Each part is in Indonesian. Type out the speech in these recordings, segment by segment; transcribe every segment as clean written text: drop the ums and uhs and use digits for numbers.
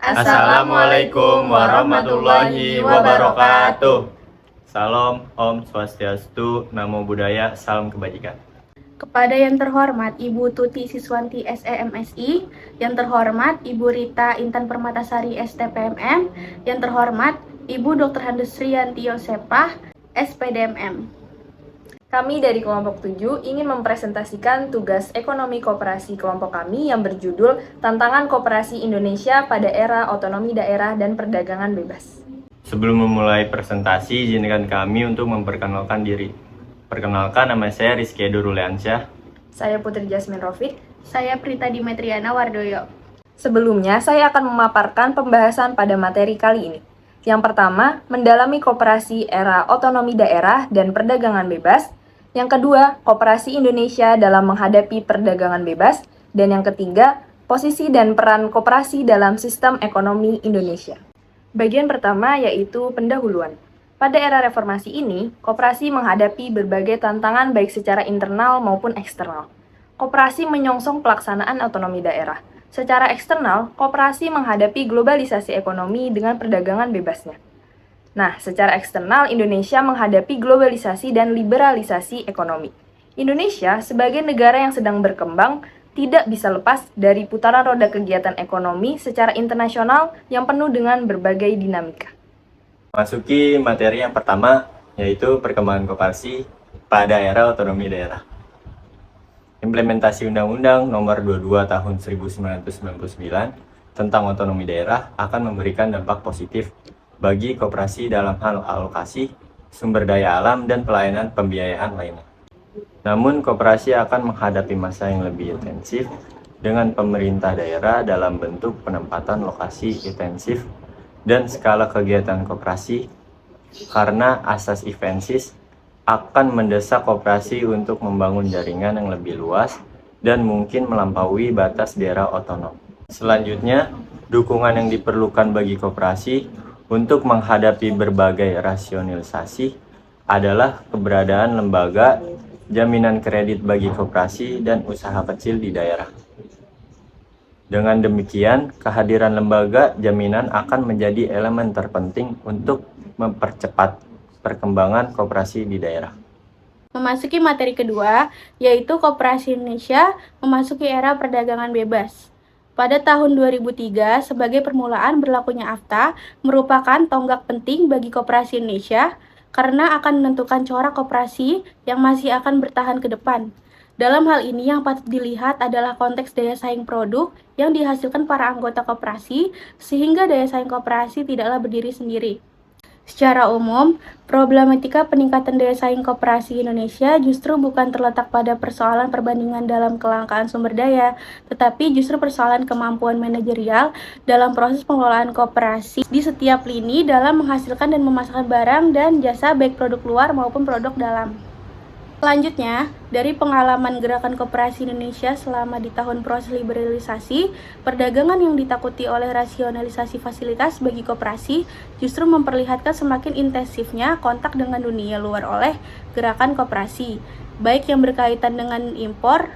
Assalamualaikum warahmatullahi wabarakatuh. Salam, Om Swastiastu, Namo Buddhaya, Salam Kebajikan. Kepada yang terhormat Ibu Tuti Siswanti SEMSI, yang terhormat Ibu Rita Intan Permatasari STPMM, yang terhormat Ibu Dr. Handusrianti Yosepah SPDMM. Kami dari kelompok 7 ingin mempresentasikan tugas ekonomi koperasi kelompok kami yang berjudul Tantangan Koperasi Indonesia pada Era Otonomi Daerah dan Perdagangan Bebas. Sebelum memulai presentasi, izinkan kami untuk memperkenalkan diri. Perkenalkan, nama saya Rizky Edo Ruliansyah. Saya Putri Jasmine Rofik. Saya Prita Dimetriana Wardoyo. Sebelumnya, saya akan memaparkan pembahasan pada materi kali ini. Yang pertama, mendalami koperasi era otonomi daerah dan perdagangan bebas. Yang kedua, koperasi Indonesia dalam menghadapi perdagangan bebas. Dan yang ketiga, posisi dan peran koperasi dalam sistem ekonomi Indonesia. Bagian pertama yaitu pendahuluan. Pada era reformasi ini, koperasi menghadapi berbagai tantangan baik secara internal maupun eksternal. Koperasi menyongsong pelaksanaan otonomi daerah. Secara eksternal, koperasi menghadapi globalisasi ekonomi dengan perdagangan bebasnya. Nah, secara eksternal, Indonesia menghadapi globalisasi dan liberalisasi ekonomi. Indonesia, sebagai negara yang sedang berkembang, tidak bisa lepas dari putaran roda kegiatan ekonomi secara internasional yang penuh dengan berbagai dinamika. Masuki materi yang pertama, yaitu perkembangan koperasi pada era otonomi daerah. Implementasi Undang-Undang Nomor 22 Tahun 1999 tentang otonomi daerah akan memberikan dampak positif bagi koperasi dalam hal alokasi, sumber daya alam, dan pelayanan pembiayaan lainnya. Namun, koperasi akan menghadapi masa yang lebih intensif dengan pemerintah daerah dalam bentuk penempatan lokasi intensif dan skala kegiatan koperasi karena asas efisiensi akan mendesak koperasi untuk membangun jaringan yang lebih luas dan mungkin melampaui batas daerah otonom. Selanjutnya, dukungan yang diperlukan bagi koperasi untuk menghadapi berbagai rasionalisasi adalah keberadaan lembaga jaminan kredit bagi koperasi dan usaha kecil di daerah. Dengan demikian, kehadiran lembaga jaminan akan menjadi elemen terpenting untuk mempercepat perkembangan koperasi di daerah. Memasuki materi kedua, yaitu Koperasi Indonesia memasuki era perdagangan bebas. Pada tahun 2003, sebagai permulaan berlakunya AFTA, merupakan tonggak penting bagi koperasi Indonesia karena akan menentukan corak koperasi yang masih akan bertahan ke depan. Dalam hal ini yang patut dilihat adalah konteks daya saing produk yang dihasilkan para anggota koperasi, sehingga daya saing koperasi tidaklah berdiri sendiri. Secara umum, problematika peningkatan daya saing koperasi Indonesia justru bukan terletak pada persoalan perbandingan dalam kelangkaan sumber daya, tetapi justru persoalan kemampuan manajerial dalam proses pengelolaan koperasi di setiap lini dalam menghasilkan dan memasarkan barang dan jasa baik produk luar maupun produk dalam. Selanjutnya, dari pengalaman gerakan koperasi Indonesia selama di tahun proses liberalisasi, perdagangan yang ditakuti oleh rasionalisasi fasilitas bagi koperasi justru memperlihatkan semakin intensifnya kontak dengan dunia luar oleh gerakan koperasi, baik yang berkaitan dengan impor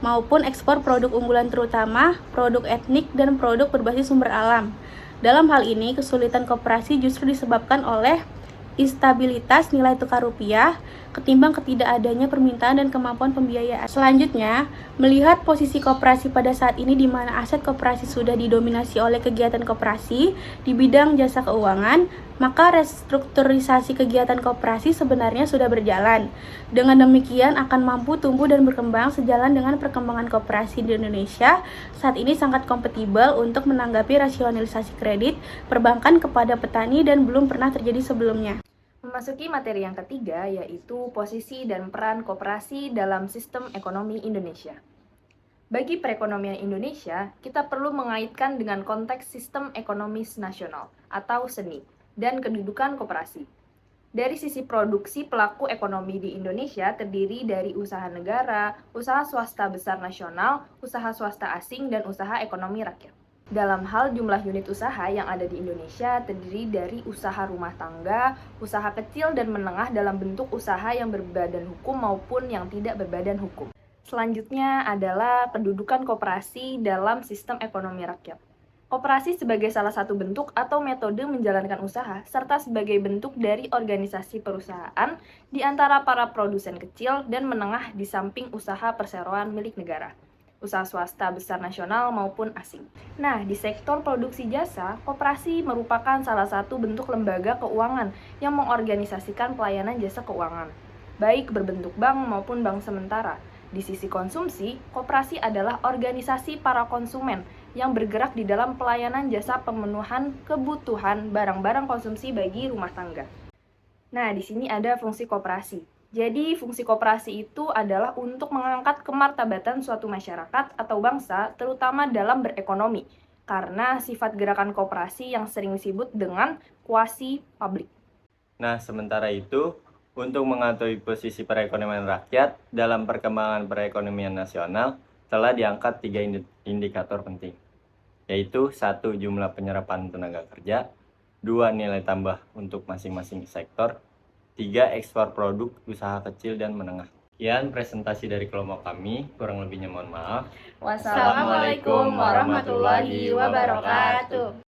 maupun ekspor produk unggulan terutama produk etnik dan produk berbasis sumber alam. Dalam hal ini, kesulitan koperasi justru disebabkan oleh instabilitas nilai tukar rupiah ketimbang ketidakadanya permintaan dan kemampuan pembiayaan. Selanjutnya, melihat posisi koperasi pada saat ini di mana aset koperasi sudah didominasi oleh kegiatan koperasi di bidang jasa keuangan, maka restrukturisasi kegiatan koperasi sebenarnya sudah berjalan. Dengan demikian akan mampu tumbuh dan berkembang sejalan dengan perkembangan koperasi di Indonesia saat ini sangat kompatibel untuk menanggapi rasionalisasi kredit perbankan kepada petani dan belum pernah terjadi sebelumnya. Memasuki materi yang ketiga, yaitu posisi dan peran koperasi dalam sistem ekonomi Indonesia. Bagi perekonomian Indonesia, kita perlu mengaitkan dengan konteks sistem ekonomi nasional atau SENI dan kedudukan koperasi. Dari sisi produksi, pelaku ekonomi di Indonesia terdiri dari usaha negara, usaha swasta besar nasional, usaha swasta asing, dan usaha ekonomi rakyat. Dalam hal jumlah unit usaha yang ada di Indonesia terdiri dari usaha rumah tangga, usaha kecil dan menengah dalam bentuk usaha yang berbadan hukum maupun yang tidak berbadan hukum. Selanjutnya adalah kedudukan koperasi dalam sistem ekonomi rakyat. Koperasi sebagai salah satu bentuk atau metode menjalankan usaha, serta sebagai bentuk dari organisasi perusahaan di antara para produsen kecil dan menengah di samping usaha perseroan milik negara, usaha swasta besar nasional maupun asing. Nah, di sektor produksi jasa, koperasi merupakan salah satu bentuk lembaga keuangan yang mengorganisasikan pelayanan jasa keuangan, baik berbentuk bank maupun bank sementara. Di sisi konsumsi, koperasi adalah organisasi para konsumen yang bergerak di dalam pelayanan jasa pemenuhan kebutuhan barang-barang konsumsi bagi rumah tangga. Nah, di sini ada fungsi koperasi. Jadi, fungsi koperasi itu adalah untuk mengangkat kemartabatan suatu masyarakat atau bangsa, terutama dalam berekonomi, karena sifat gerakan koperasi yang sering disebut dengan kuasi publik. Nah, sementara itu, untuk mengetahui posisi perekonomian rakyat dalam perkembangan perekonomian nasional, telah diangkat 3 indikator penting, yaitu 1. Jumlah penyerapan tenaga kerja, 2. Nilai tambah untuk masing-masing sektor, 3. Ekspor produk usaha kecil dan menengah. Sekian presentasi dari kelompok kami, kurang lebihnya mohon maaf. Wassalamualaikum warahmatullahi wabarakatuh.